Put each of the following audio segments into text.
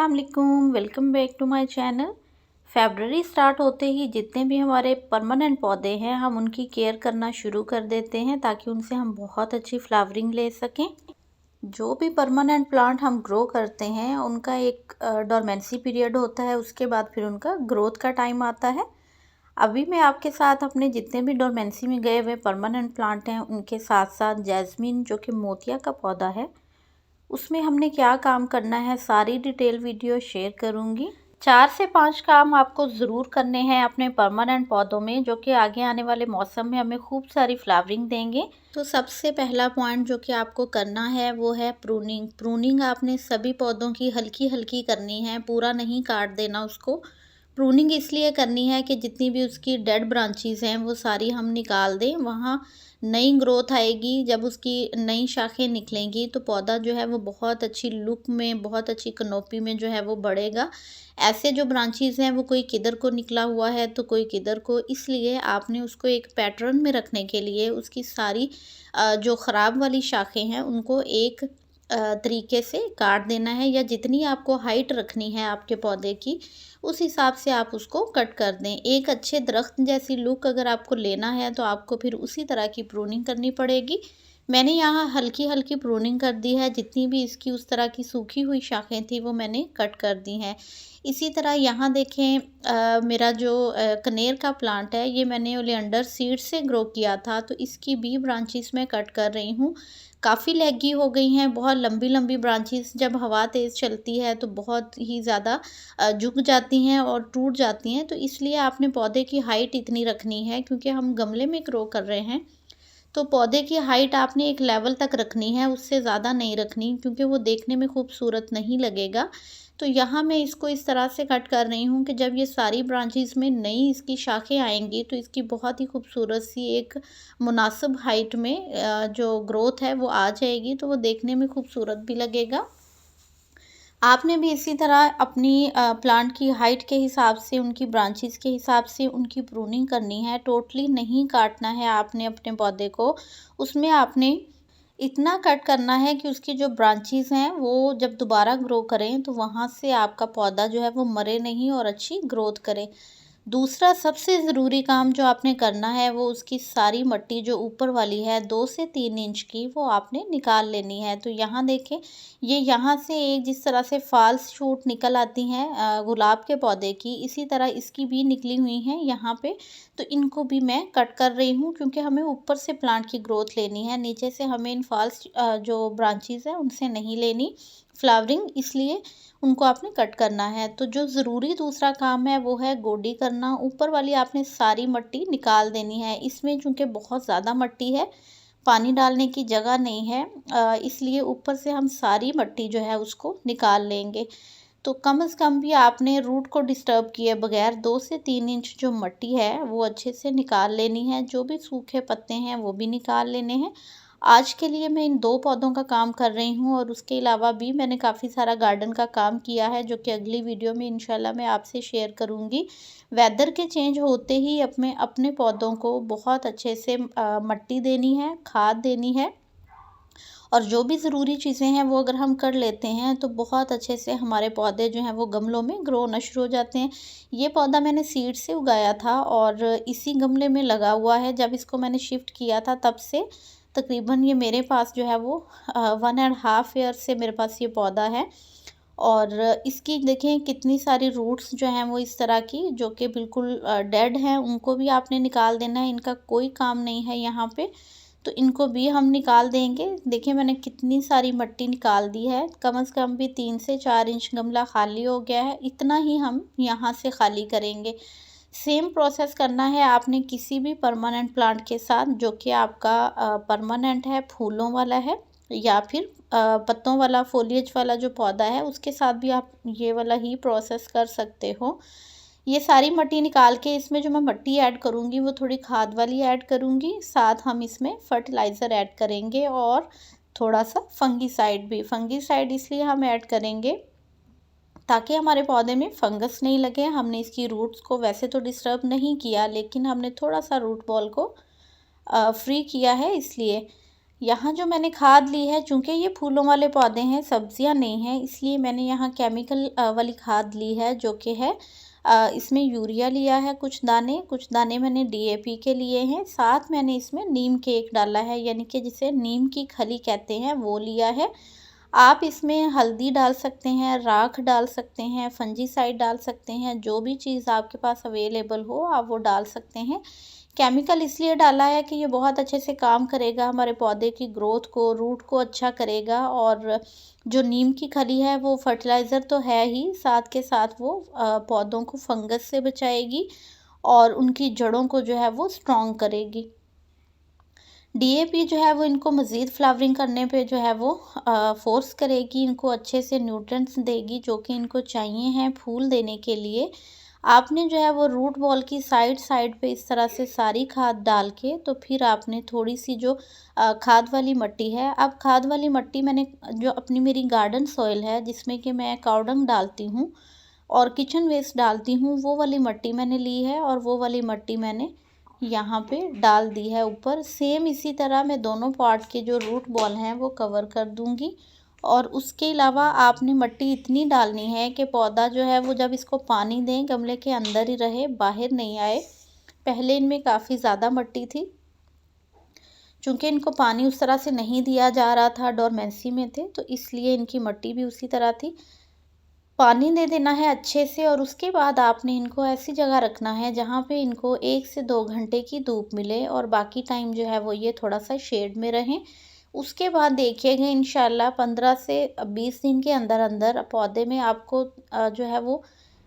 अस्सलाम वालेकुम, welcome back to my channel. फरवरी स्टार्ट होते ही जितने भी हमारे परमानेंट पौधे हैं हम उनकी केयर करना शुरू कर देते हैं ताकि उनसे हम बहुत अच्छी फ्लावरिंग ले सकें। जो भी परमानेंट प्लांट हम ग्रो करते हैं उनका एक डोरमेंसी पीरियड होता है, उसके बाद फिर उनका ग्रोथ का टाइम आता है। अभी मैं आपके साथ अपने जितने भी डोरमेंसी में गए हुए परमानेंट प्लांट हैं उनके साथ साथ जैस्मीन जो कि मोतिया का पौधा है उसमें हमने क्या काम करना है सारी डिटेल वीडियो शेयर करूंगी। 4 से 5 काम आपको ज़रूर करने हैं अपने परमानेंट पौधों में जो कि आगे आने वाले मौसम में हमें खूब सारी फ्लावरिंग देंगे। तो सबसे पहला पॉइंट जो कि आपको करना है वो है प्रूनिंग। प्रूनिंग आपने सभी पौधों की हल्की हल्की करनी है, पूरा नहीं काट देना उसको। प्रूनिंग इसलिए करनी है कि जितनी भी उसकी डेड ब्रांचेस हैं वो सारी हम निकाल दें, वहाँ नई ग्रोथ आएगी। जब उसकी नई शाखें निकलेंगी तो पौधा जो है वो बहुत अच्छी लुक में, बहुत अच्छी कनोपी में जो है वो बढ़ेगा। ऐसे जो ब्रांचेस हैं वो कोई किधर को निकला हुआ है तो कोई किधर को, इसलिए आपने उसको एक पैटर्न में रखने के लिए उसकी सारी जो ख़राब वाली शाखें हैं उनको एक तरीके से काट देना है, या जितनी आपको हाइट रखनी है आपके पौधे की उस हिसाब से आप उसको कट कर दें। एक अच्छे दरख्त जैसी लुक अगर आपको लेना है तो आपको फिर उसी तरह की प्रूनिंग करनी पड़ेगी। मैंने यहाँ हल्की हल्की प्रूनिंग कर दी है, जितनी भी इसकी उस तरह की सूखी हुई शाखें थी वो मैंने कट कर दी हैं। इसी तरह यहाँ देखें मेरा जो कनेर का प्लांट है ये मैंने ओलियंडर सीड से ग्रो किया था, तो इसकी भी ब्रांचेस मैं कट कर रही हूँ। काफ़ी लैगी हो गई हैं, बहुत लंबी लंबी ब्रांचेस जब हवा तेज़ चलती है तो बहुत ही ज़्यादा झुक जाती हैं और टूट जाती हैं। तो इसलिए आपने पौधे की हाइट इतनी रखनी है, क्योंकि हम गमले में ग्रो कर रहे हैं तो पौधे की हाइट आपने एक लेवल तक रखनी है, उससे ज़्यादा नहीं रखनी, क्योंकि वो देखने में खूबसूरत नहीं लगेगा। तो यहाँ मैं इसको इस तरह से कट कर रही हूँ कि जब ये सारी ब्रांचेस में नई इसकी शाखें आएंगी तो इसकी बहुत ही खूबसूरत सी एक मुनासिब हाइट में जो ग्रोथ है वो आ जाएगी, तो वो देखने में खूबसूरत भी लगेगा। आपने भी इसी तरह अपनी प्लांट की हाइट के हिसाब से, उनकी ब्रांचेस के हिसाब से उनकी प्रूनिंग करनी है। टोटली नहीं काटना है आपने अपने पौधे को, उसमें आपने इतना कट करना है कि उसकी जो ब्रांचेस हैं वो जब दोबारा ग्रो करें तो वहाँ से आपका पौधा जो है वो मरे नहीं और अच्छी ग्रोथ करे। दूसरा सबसे ज़रूरी काम जो आपने करना है वो उसकी सारी मिट्टी जो ऊपर वाली है 2 से 3 इंच की वो आपने निकाल लेनी है। तो यहाँ देखें, ये यहाँ से एक जिस तरह से फाल्स शूट निकल आती हैं गुलाब के पौधे की, इसी तरह इसकी भी निकली हुई हैं यहाँ पे। तो इनको भी मैं कट कर रही हूँ, क्योंकि हमें ऊपर से प्लांट की ग्रोथ लेनी है, नीचे से हमें इन फाल्स जो ब्रांचेस हैं उनसे नहीं लेनी फ्लावरिंग, इसलिए उनको आपने कट करना है। तो जो ज़रूरी दूसरा काम है वो है गोडी करना। ऊपर वाली आपने सारी मिट्टी निकाल देनी है। इसमें चूँकि बहुत ज़्यादा मिट्टी है, पानी डालने की जगह नहीं है, इसलिए ऊपर से हम सारी मिट्टी जो है उसको निकाल लेंगे। तो कम से कम भी आपने रूट को डिस्टर्ब किए बगैर 2 से 3 इंच जो मिट्टी है वो अच्छे से निकाल लेनी है। जो भी सूखे पत्ते हैं वो भी निकाल लेने हैं। आज के लिए मैं इन 2 पौधों का काम कर रही हूँ, और उसके अलावा भी मैंने काफ़ी सारा गार्डन का काम किया है जो कि अगली वीडियो में इंशाल्लाह मैं आपसे शेयर करूँगी। वेदर के चेंज होते ही अपने अपने पौधों को बहुत अच्छे से मिट्टी देनी है, खाद देनी है, और जो भी ज़रूरी चीज़ें हैं वो अगर हम कर लेते हैं तो बहुत अच्छे से हमारे पौधे जो हैं वो गमलों में ग्रो होना शुरू हो जाते हैं। ये पौधा मैंने सीड से उगाया था और इसी गमले में लगा हुआ है। जब इसको मैंने शिफ्ट किया था तब से तकरीबन ये मेरे पास जो है वो 1.5 ईयर से मेरे पास ये पौधा है। और इसकी देखें कितनी सारी रूट्स जो हैं वो इस तरह की जो कि बिल्कुल डेड हैं, उनको भी आपने निकाल देना है। इनका कोई काम नहीं है यहाँ पे, तो इनको भी हम निकाल देंगे। देखिए मैंने कितनी सारी मिट्टी निकाल दी है, कम से कम भी 3 से 4 इंच गमला खाली हो गया है, इतना ही हम यहाँ से खाली करेंगे। सेम प्रोसेस करना है आपने किसी भी परमानेंट प्लांट के साथ जो कि आपका परमानेंट है, फूलों वाला है, या फिर पत्तों वाला फोलिएज वाला जो पौधा है उसके साथ भी आप ये वाला ही प्रोसेस कर सकते हो। ये सारी मिट्टी निकाल के इसमें जो मैं मिट्टी ऐड करूँगी वो थोड़ी खाद वाली ऐड करूँगी, साथ हम इसमें फर्टिलाइज़र ऐड करेंगे और थोड़ा सा फंगीसाइड भी। फंगीसाइड इसलिए हम ऐड करेंगे ताकि हमारे पौधे में फंगस नहीं लगे। हमने इसकी रूट्स को वैसे तो डिस्टर्ब नहीं किया, लेकिन हमने थोड़ा सा रूट बॉल को फ्री किया है, इसलिए यहाँ जो मैंने खाद ली है, चूँकि ये फूलों वाले पौधे हैं, सब्जियाँ नहीं हैं, इसलिए मैंने यहाँ केमिकल वाली खाद ली है, जो कि है इसमें यूरिया लिया है कुछ दाने मैंने डीएपी के लिए हैं, साथ मैंने इसमें नीम केक डाला है, यानी कि जिसे नीम की खली कहते हैं, वो लिया है। आप इसमें हल्दी डाल सकते हैं, राख डाल सकते हैं, फंजीसाइड डाल सकते हैं, जो भी चीज़ आपके पास अवेलेबल हो आप वो डाल सकते हैं। केमिकल इसलिए डाला है कि ये बहुत अच्छे से काम करेगा, हमारे पौधे की ग्रोथ को, रूट को अच्छा करेगा, और जो नीम की खली है वो फर्टिलाइज़र तो है ही, साथ के साथ वो पौधों को फंगस से बचाएगी और उनकी जड़ों को जो है वो स्ट्रॉन्ग करेगी। डीएपी जो है वो इनको मज़ीद फ्लावरिंग करने पे जो है वो फ़ोर्स करेगी, इनको अच्छे से न्यूट्रिएंट्स देगी जो कि इनको चाहिए हैं फूल देने के लिए। आपने जो है वो रूट बॉल की साइड पे इस तरह से सारी खाद डाल के, तो फिर आपने थोड़ी-सी जो खाद वाली मिट्टी है, अब खाद वाली मिट्टी मैंने जो अपनी मेरी गार्डन सॉइल है जिसमें कि मैं काऊ डंग डालती हूँ और किचन वेस्ट डालती हूँ, वो वाली मिट्टी मैंने ली है और वो वाली मिट्टी मैंने यहाँ पे डाल दी है ऊपर। सेम इसी तरह मैं दोनों पार्ट के जो रूट बॉल हैं वो कवर कर दूँगी, और उसके अलावा आपने मिट्टी इतनी डालनी है कि पौधा जो है वो जब इसको पानी दें गमले के अंदर ही रहे, बाहर नहीं आए। पहले इनमें काफ़ी ज़्यादा मिट्टी थी, चूँकि इनको पानी उस तरह से नहीं दिया जा रहा था, डोरमेंसी में थे, तो इसलिए इनकी मिट्टी भी उसी तरह थी। पानी दे देना है अच्छे से, और उसके बाद आपने इनको ऐसी जगह रखना है जहाँ पे इनको 1 से 2 घंटे की धूप मिले और बाकी टाइम जो है वो ये थोड़ा-सा शेड में रहें। उसके बाद देखिएगा इंशाल्लाह 15 से 20 दिन के अंदर-अंदर पौधे में आपको जो है वो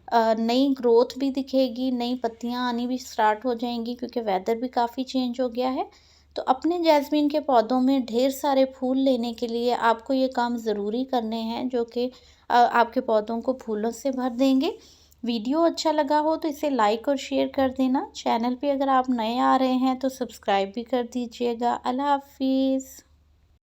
नई ग्रोथ भी दिखेगी, नई पत्तियाँ आनी भी स्टार्ट हो जाएँगी, क्योंकि वेदर भी काफ़ी चेंज हो गया है। तो अपने जैस्मीन के पौधों में ढेर सारे फूल लेने के लिए आपको ये काम ज़रूरी करने हैं, जो कि आपके पौधों को फूलों से भर देंगे। वीडियो अच्छा लगा हो तो इसे लाइक और शेयर कर देना। चैनल पे अगर आप नए आ रहे हैं तो सब्सक्राइब भी कर दीजिएगा। अल्लाह हाफ़िज़।